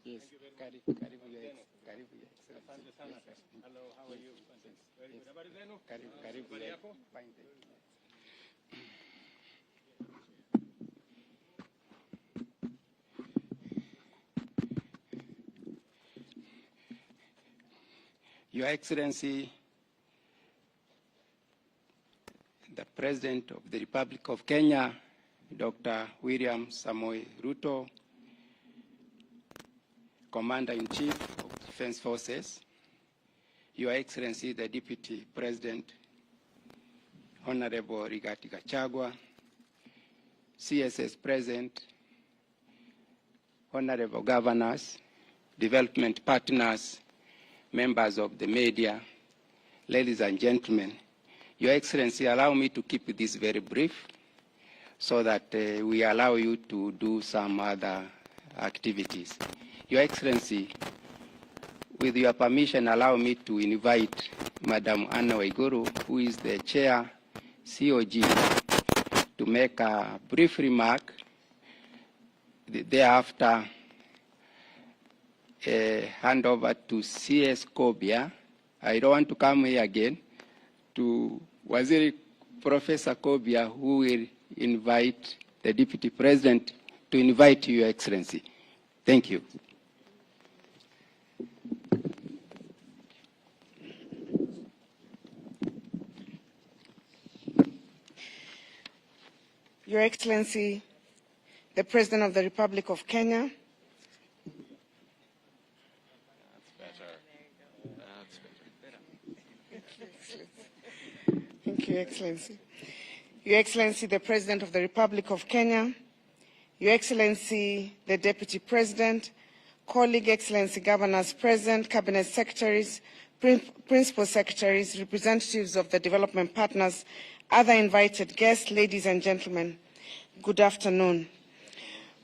Yes, karibu Your Excellency. Hello, how are you? Very good. Habari zenu? Karibu. Fine. Your Excellency, the President of the Republic of Kenya, Dr. William Samoei Ruto, Commander-in-Chief of Defense Forces, Your Excellency, the Deputy President, Honorable Rigathi Gachagua, CSS President, Honorable Governors, development partners, members of the media, ladies and gentlemen, Your Excellency, allow me to keep this very brief so that we allow you to do some other activities. Your Excellency, with your permission, allow me to invite Madam Anna Waiguru, who is the Chair, COG, to make a brief remark. Thereafter, hand over to CS Kobia. I don't want to come here again, to Waziri Professor Kobia, who will invite the Deputy President to invite Your Excellency. Thank you. Your Excellency, the President of the Republic of Kenya. Thank you, Your Excellency. Your Excellency, the President of the Republic of Kenya, Your Excellency, the Deputy President, colleague Excellency Governors present, Cabinet Secretaries, Principal Secretaries, representatives of the development partners, other invited guests, ladies and gentlemen, good afternoon.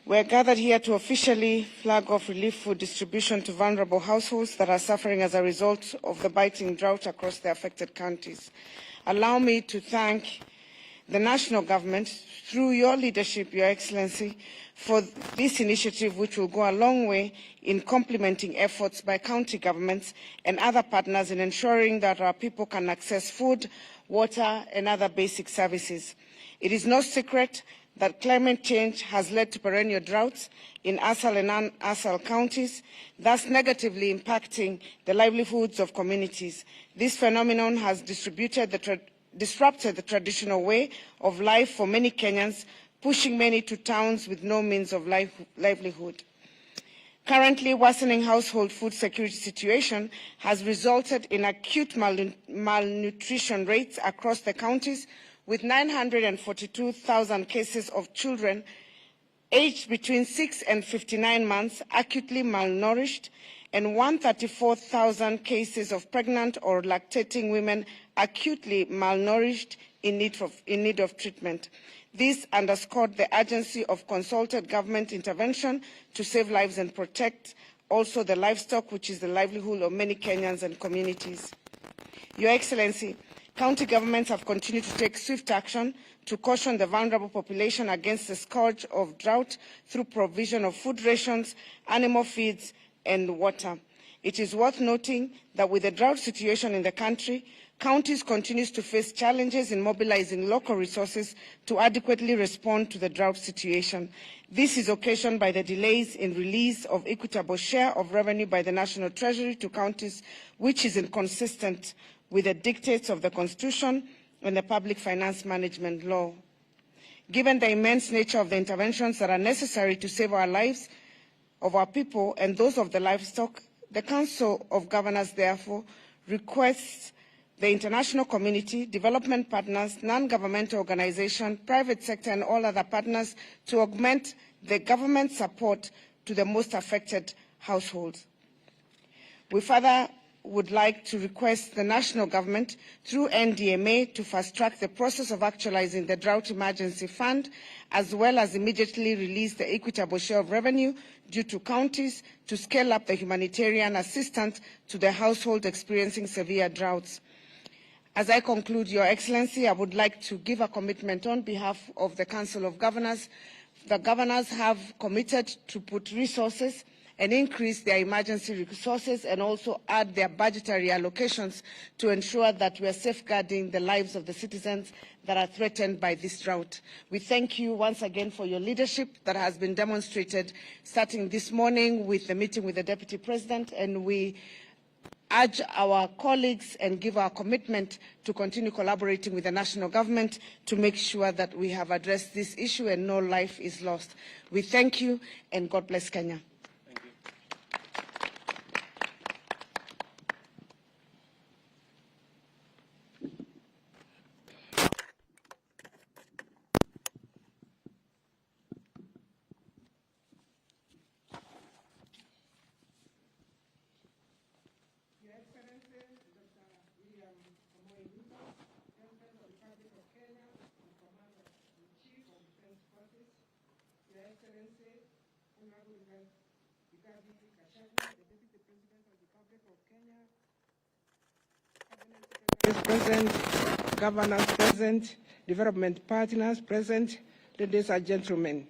We're gathered here to officially flag off relief food distribution to vulnerable households that are suffering as a result of the biting drought across the affected counties. Allow me to thank the national government, through your leadership, Your Excellency, for this initiative, which will go a long way in complementing efforts by county governments and other partners in ensuring that our people can access food, water, and other basic services. It is no secret that climate change has led to perennial droughts in ASAL and non-ASAL counties, thus negatively impacting the livelihoods of communities. This phenomenon has disrupted the traditional way of life for many Kenyans, pushing many to towns with no means of livelihood. Currently, worsening household food security situation has resulted in acute malnutrition rates across the counties, with 942,000 cases of children aged between 6 and 59 months acutely malnourished, and 134,000 cases of pregnant or lactating women acutely malnourished in need of treatment. This underscored the urgency of consulted government intervention to save lives and protect also the livestock, which is the livelihood of many Kenyans and communities. Your Excellency, county governments have continued to take swift action to caution the vulnerable population against the scourge of drought through provision of food rations, animal feeds, and water. It is worth noting that with the drought situation in the country, counties continue to face challenges in mobilizing local resources to adequately respond to the drought situation. This is occasioned by the delays in release of equitable share of revenue by the National Treasury to counties, which is inconsistent with the dictates of the Constitution and the Public Finance Management Law. Given the immense nature of the interventions that are necessary to save our lives, of our people and those of the livestock, the Council of Governors therefore requests the international community, development partners, non-governmental organizations, private sector and all other partners to augment the government support to the most affected households. We further would like to request the national government through NDMA to fast-track the process of actualizing the Drought Emergency Fund, as well as immediately release the equitable share of revenue due to counties to scale up the humanitarian assistance to the households experiencing severe droughts. As I conclude, Your Excellency, I would like to give a commitment on behalf of the Council of Governors. The governors have committed to put resources and increase their emergency resources and also add their budgetary allocations to ensure that we are safeguarding the lives of the citizens that are threatened by this drought. We thank you once again for your leadership that has been demonstrated starting this morning with the meeting with the Deputy President, and we urge our colleagues and give our commitment to continue collaborating with the national government to make sure that we have addressed this issue and no life is lost. We thank you, and God bless Kenya. Present, governors present, development partners present, ladies and gentlemen.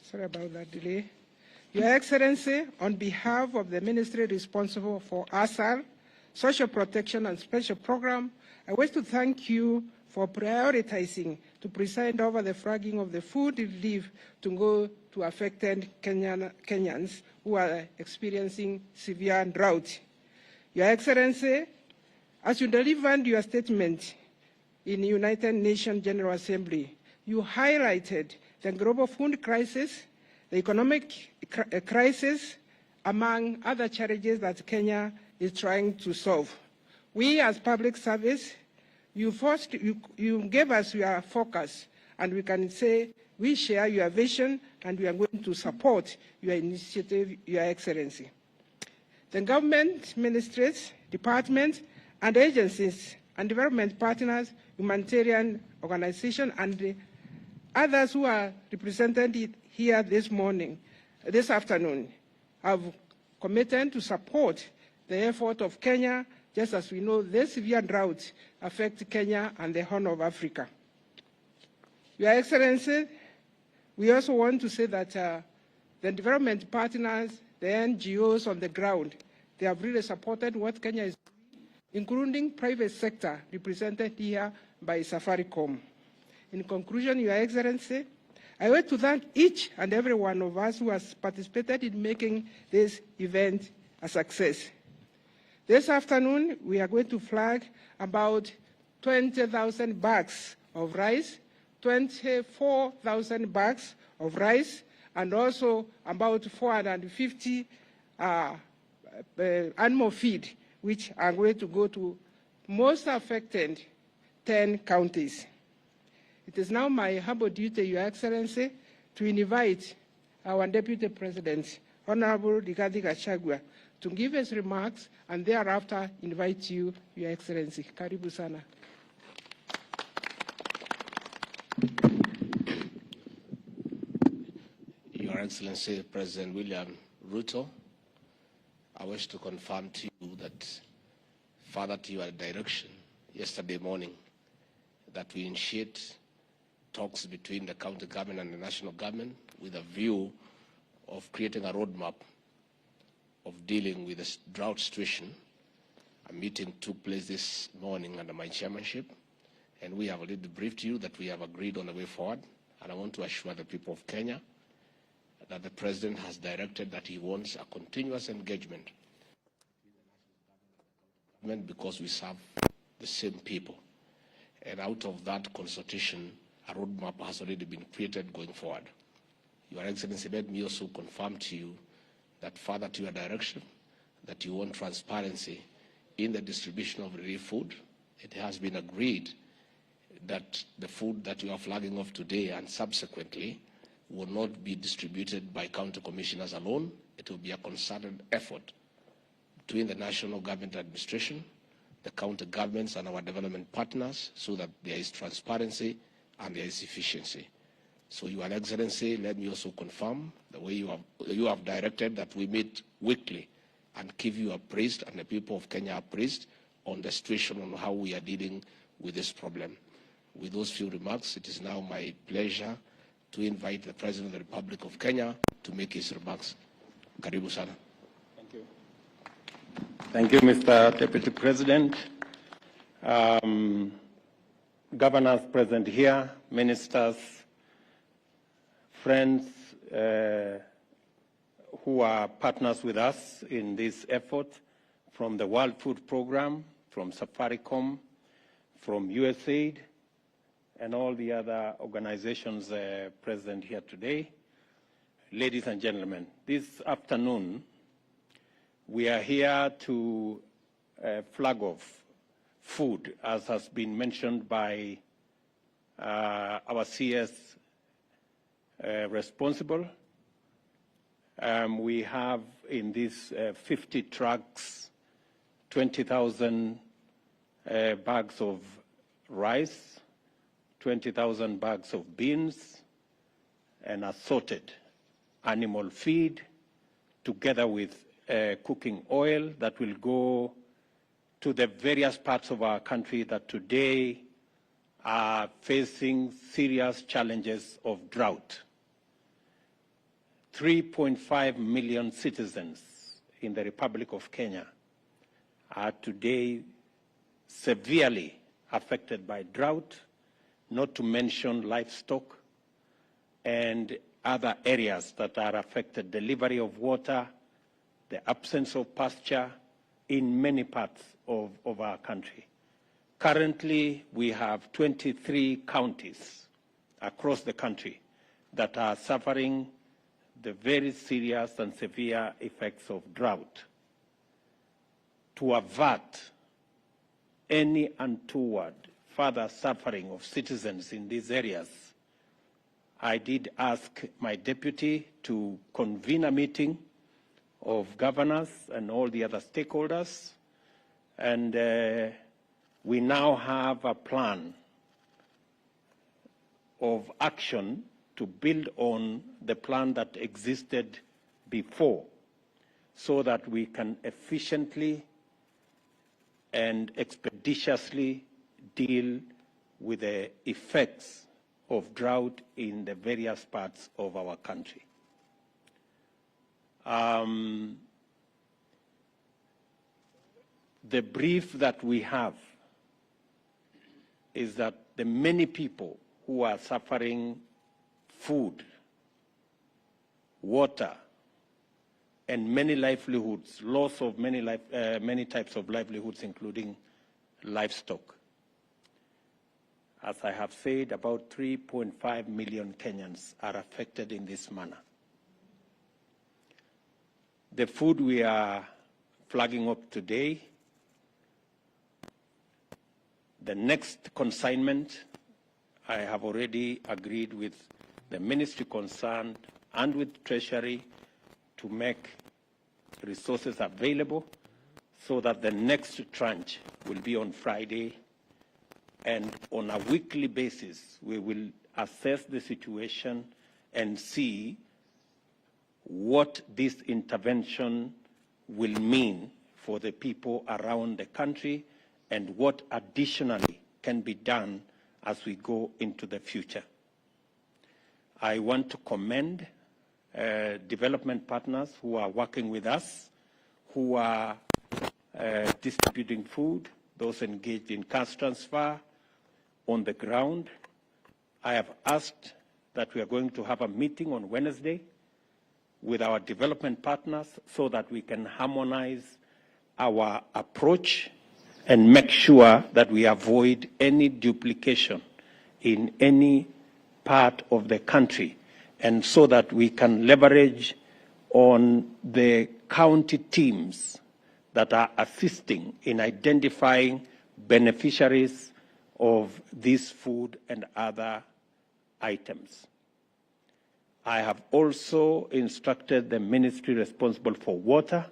Sorry about that delay. Your Excellency, on behalf of the ministry responsible for ASAR, Social Protection and Special Program, I wish to thank you for prioritizing to preside over the flagging of the food relief to go to affected Kenyans who are experiencing severe drought. Your Excellency, as you delivered your statement in the United Nations General Assembly, you highlighted the global food crisis, the economic crisis, among other challenges that Kenya is trying to solve. We, as public service, you gave us your focus, and we can say we share your vision, and we are going to support your initiative, Your Excellency. The government, ministries, departments, and agencies, and development partners, humanitarian organizations, and others who are represented here this afternoon, have committed to support the effort of Kenya, just as we know this severe drought affects Kenya and the Horn of Africa. Your Excellency, we also want to say that the development partners, the NGOs on the ground, they have really supported what Kenya is doing, including private sector represented here by Safaricom. In conclusion, Your Excellency, I want to thank each and every one of us who has participated in making this event a success. This afternoon, we are going to flag about 20,000 bags of rice, 24,000 bags of rice, and also about 450 animal feed, which are going to go to most affected 10 counties. It is now my humble duty, Your Excellency, to invite our Deputy President, Honorable Rigathi Gachagua, to give his remarks, and thereafter invite you, Your Excellency. Karibu sana. Your Excellency, President William Ruto, I wish to confirm to you that, further to your direction yesterday morning, that we initiate talks between the county government and the national government with a view of creating a roadmap of dealing with this drought situation. A meeting took place this morning under my chairmanship, and we have already briefed you that we have agreed on the way forward. And I want to assure the people of Kenya that the President has directed that he wants a continuous engagement because we serve the same people. And out of that consultation, a roadmap has already been created going forward. Your Excellency, let me also confirm to you that, further to your direction, that you want transparency in the distribution of relief food. It has been agreed that the food that you are flagging off today and subsequently will not be distributed by county commissioners alone. It will be a concerted effort between the national government administration, the county governments, and our development partners, so that there is transparency and there is efficiency. So, Your Excellency, let me also confirm the way you have directed that we meet weekly and keep you appraised and the people of Kenya appraised on the situation on how we are dealing with this problem. With those few remarks, it is now my pleasure to invite the President of the Republic of Kenya to make his remarks. Karibu sana. Thank you. Thank you, Mr. Deputy President. Governors present here, ministers, friends who are partners with us in this effort, from the World Food Program, from Safaricom, from USAID, and all the other organizations present here today. Ladies and gentlemen, this afternoon, we are here to flag off food, as has been mentioned by our CS responsible. We have in these 50 trucks, 20,000 bags of rice, 20,000 bags of beans, and assorted animal feed, together with cooking oil that will go to the various parts of our country that today are facing serious challenges of drought. 3.5 million citizens in the Republic of Kenya are today severely affected by drought, not to mention livestock and other areas that are affected, delivery of water, the absence of pasture in many parts of our country. Currently, we have 23 counties across the country that are suffering the very serious and severe effects of drought. To avert any untoward further suffering of citizens in these areas, I did ask my deputy to convene a meeting of governors and all the other stakeholders, and we now have a plan of action to build on the plan that existed before, so that we can efficiently and expeditiously deal with the effects of drought in the various parts of our country. The brief that we have is that the many people who are suffering food, water, and many livelihoods, loss of many types of livelihoods, including livestock. As I have said, about 3.5 million Kenyans are affected in this manner. The food we are flagging up today, the next consignment, I have already agreed with the ministry concerned and with Treasury to make resources available so that the next tranche will be on Friday, and on a weekly basis we will assess the situation and see what this intervention will mean for the people around the country and what additionally can be done as we go into the future. I want to commend development partners who are working with us, who are distributing food, those engaged in cash transfer on the ground. I have asked that we are going to have a meeting on Wednesday with our development partners so that we can harmonize our approach and make sure that we avoid any duplication in any part of the country, and so that we can leverage on the county teams that are assisting in identifying beneficiaries of this food and other items. I have also instructed the ministry responsible for water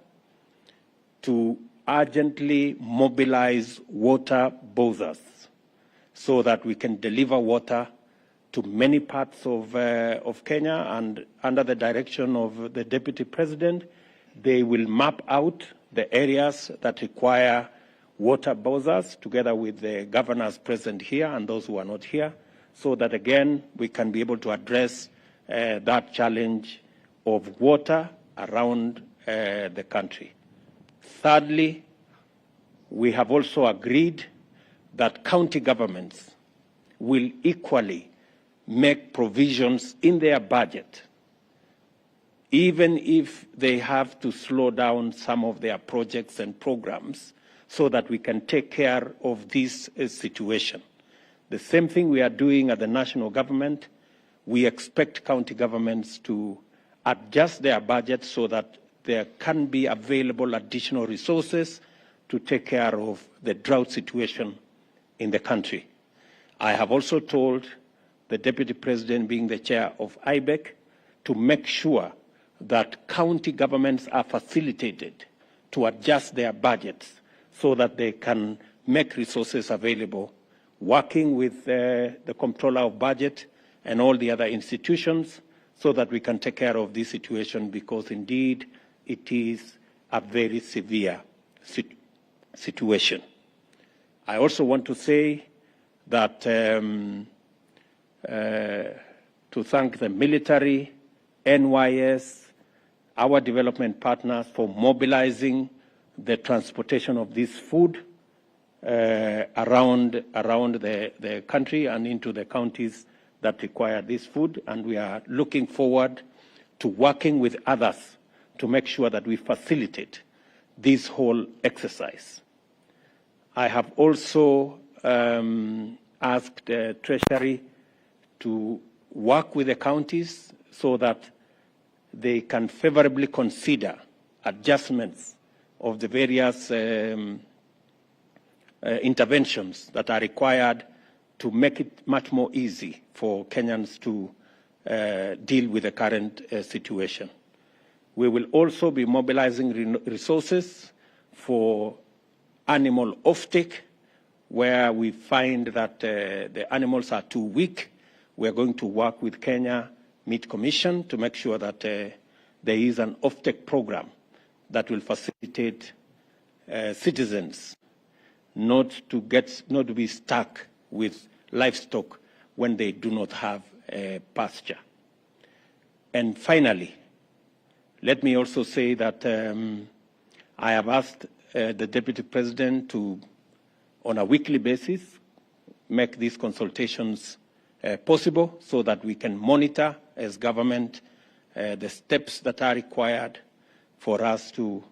to urgently mobilize water bowsers so that we can deliver water to many parts of Kenya, and under the direction of the Deputy President, they will map out the areas that require water bowsers together with the governors present here and those who are not here, so that again we can be able to address that challenge of water around the country. Thirdly, we have also agreed that county governments will equally make provisions in their budget, even if they have to slow down some of their projects and programs, so that we can take care of this situation. The same thing we are doing at the national government. We expect county governments to adjust their budgets so that there can be available additional resources to take care of the drought situation in the country. I have also told the Deputy President, being the chair of IBEC, to make sure that county governments are facilitated to adjust their budgets so that they can make resources available, working with the Comptroller of Budget and all the other institutions, so that we can take care of this situation, because indeed it is a very severe situation. I also want to say that to thank the military, NYS, our development partners for mobilizing the transportation of this food around the country and into the counties that require this food, and we are looking forward to working with others to make sure that we facilitate this whole exercise. I have also asked the Treasury to work with the counties so that they can favorably consider adjustments of the various interventions that are required to make it much more easy for Kenyans to deal with the current situation. We will also be mobilizing resources for animal offtake, where we find that the animals are too weak. We are going to work with Kenya Meat Commission to make sure that there is an offtake program that will facilitate citizens not to be stuck with livestock when they do not have pasture. And finally, let me also say that I have asked the Deputy President to, on a weekly basis, make these consultations possible so that we can monitor as government the steps that are required for us to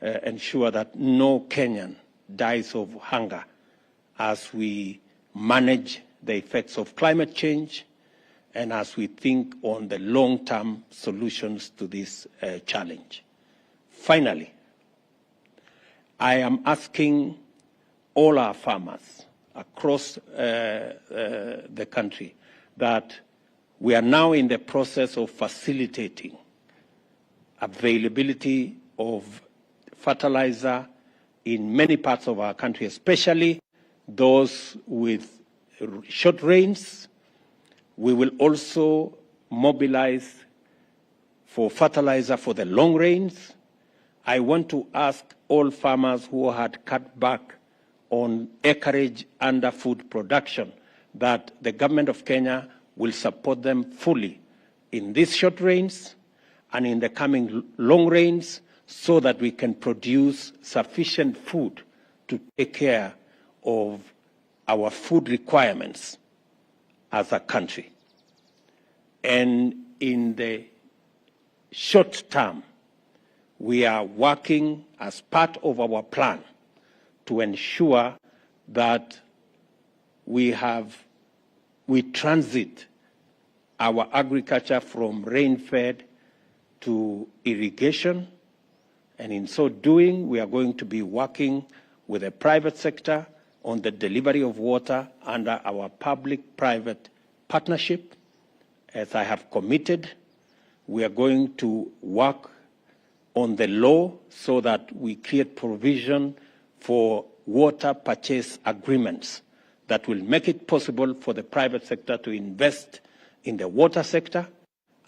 ensure that no Kenyan dies of hunger as we manage the effects of climate change and as we think on the long-term solutions to this challenge. Finally, I am asking all our farmers across the country that we are now in the process of facilitating availability of fertilizer in many parts of our country, especially those with short rains. We will also mobilize for fertilizer for the long rains. I want to ask all farmers who had cut back on acreage under food production that the government of Kenya will support them fully in these short rains and in the coming long rains, so that we can produce sufficient food to take care of our food requirements as a country. And in the short term, we are working as part of our plan to ensure that we transit our agriculture from rain-fed to irrigation, And in so doing, we are going to be working with the private sector on the delivery of water under our public-private partnership. As I have committed, we are going to work on the law so that we create provision for water purchase agreements that will make it possible for the private sector to invest in the water sector,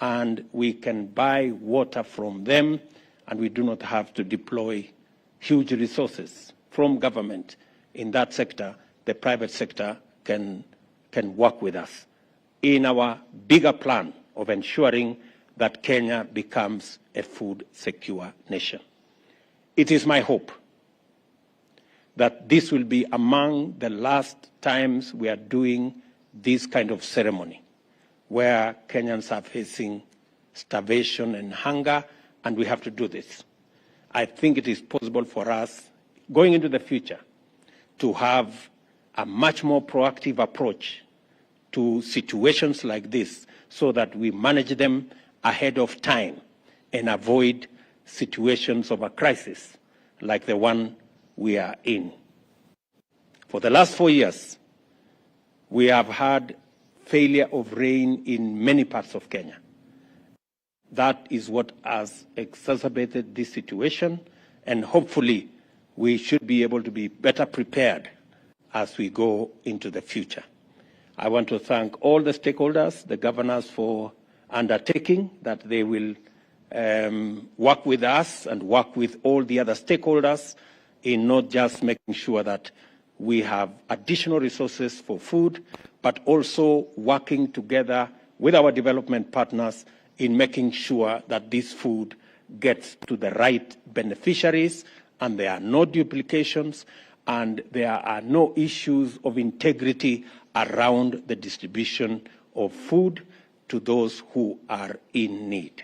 and we can buy water from them, and we do not have to deploy huge resources from government in that sector. The private sector can work with us in our bigger plan of ensuring that Kenya becomes a food-secure nation. It is my hope that this will be among the last times we are doing this kind of ceremony, where Kenyans are facing starvation and hunger, and we have to do this. I think it is possible for us, going into the future, to have a much more proactive approach to situations like this so that we manage them ahead of time and avoid situations of a crisis like the one we are in. For the last 4 years, we have had failure of rain in many parts of Kenya. That is what has exacerbated this situation, and hopefully we should be able to be better prepared as we go into the future. I want to thank all the stakeholders, the governors, for undertaking that they will work with us and work with all the other stakeholders in not just making sure that we have additional resources for food, but also working together with our development partners in making sure that this food gets to the right beneficiaries and there are no duplications and there are no issues of integrity around the distribution of food to those who are in need.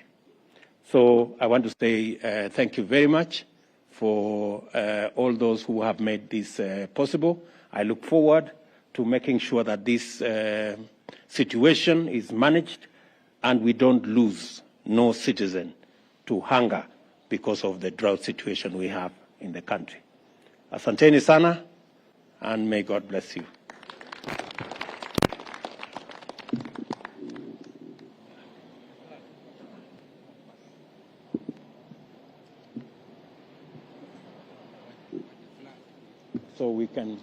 So I want to say thank you very much for all those who have made this possible. I look forward to making sure that this situation is managed and we don't lose no citizen to hunger because of the drought situation we have in the country. Asanteni sana, and may God bless you. So we can.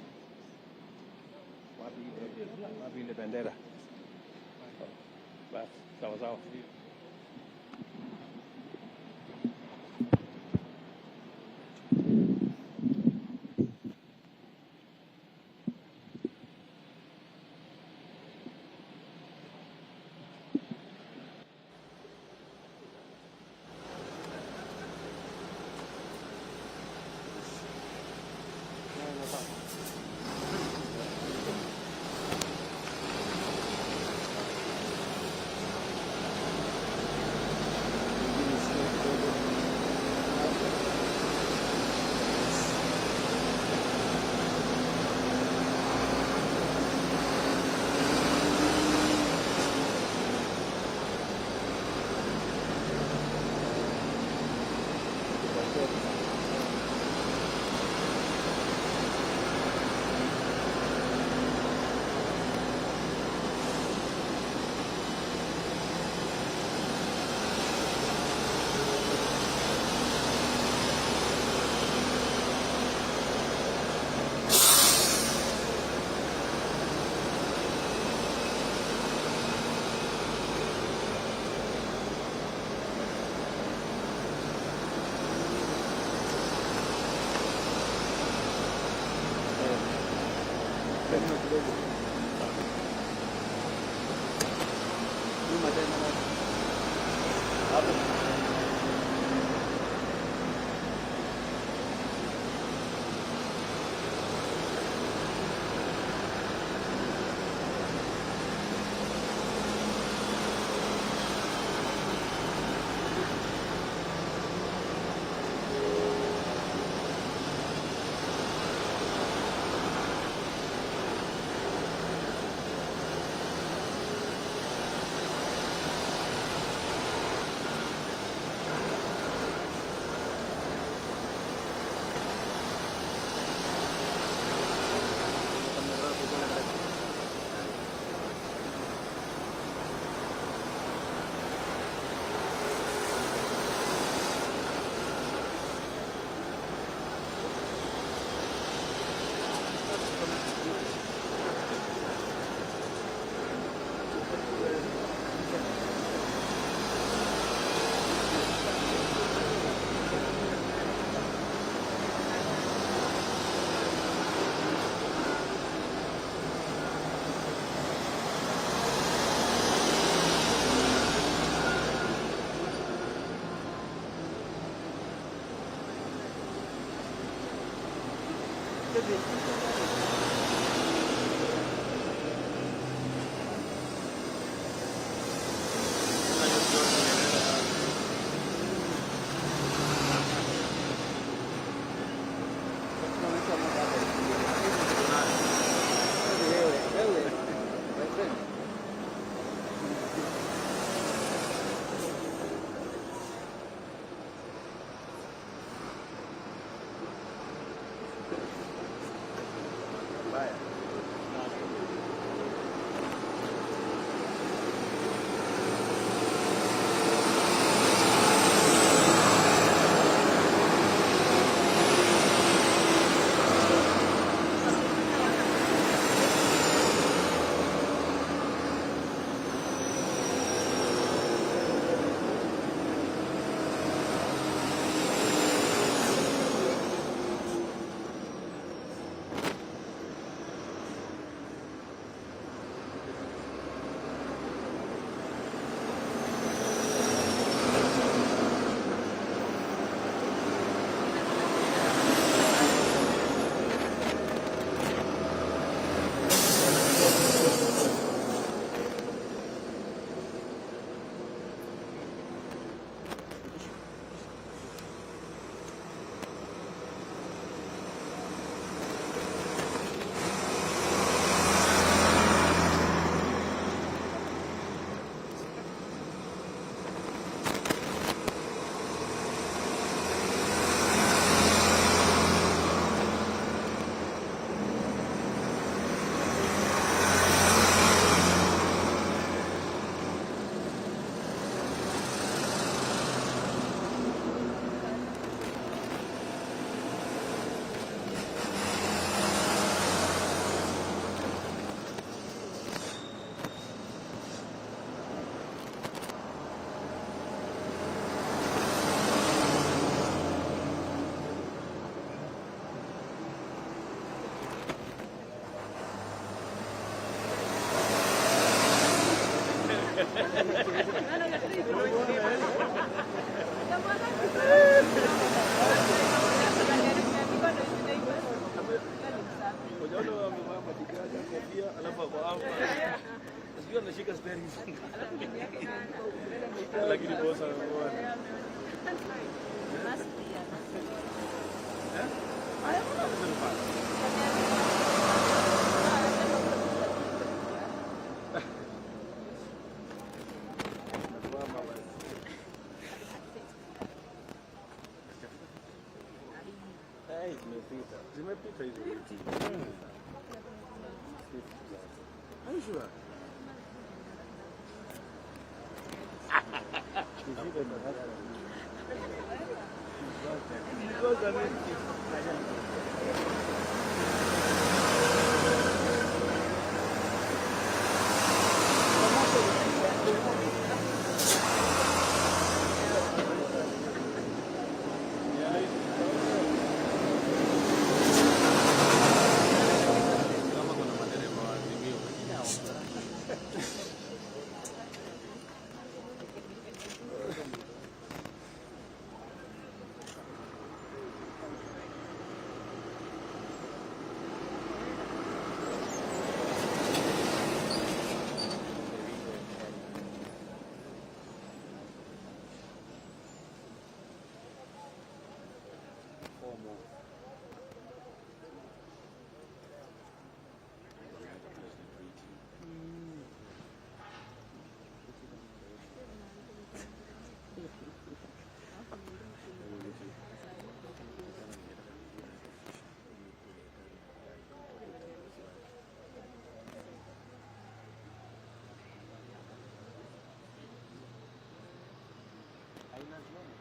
Ahí las veo.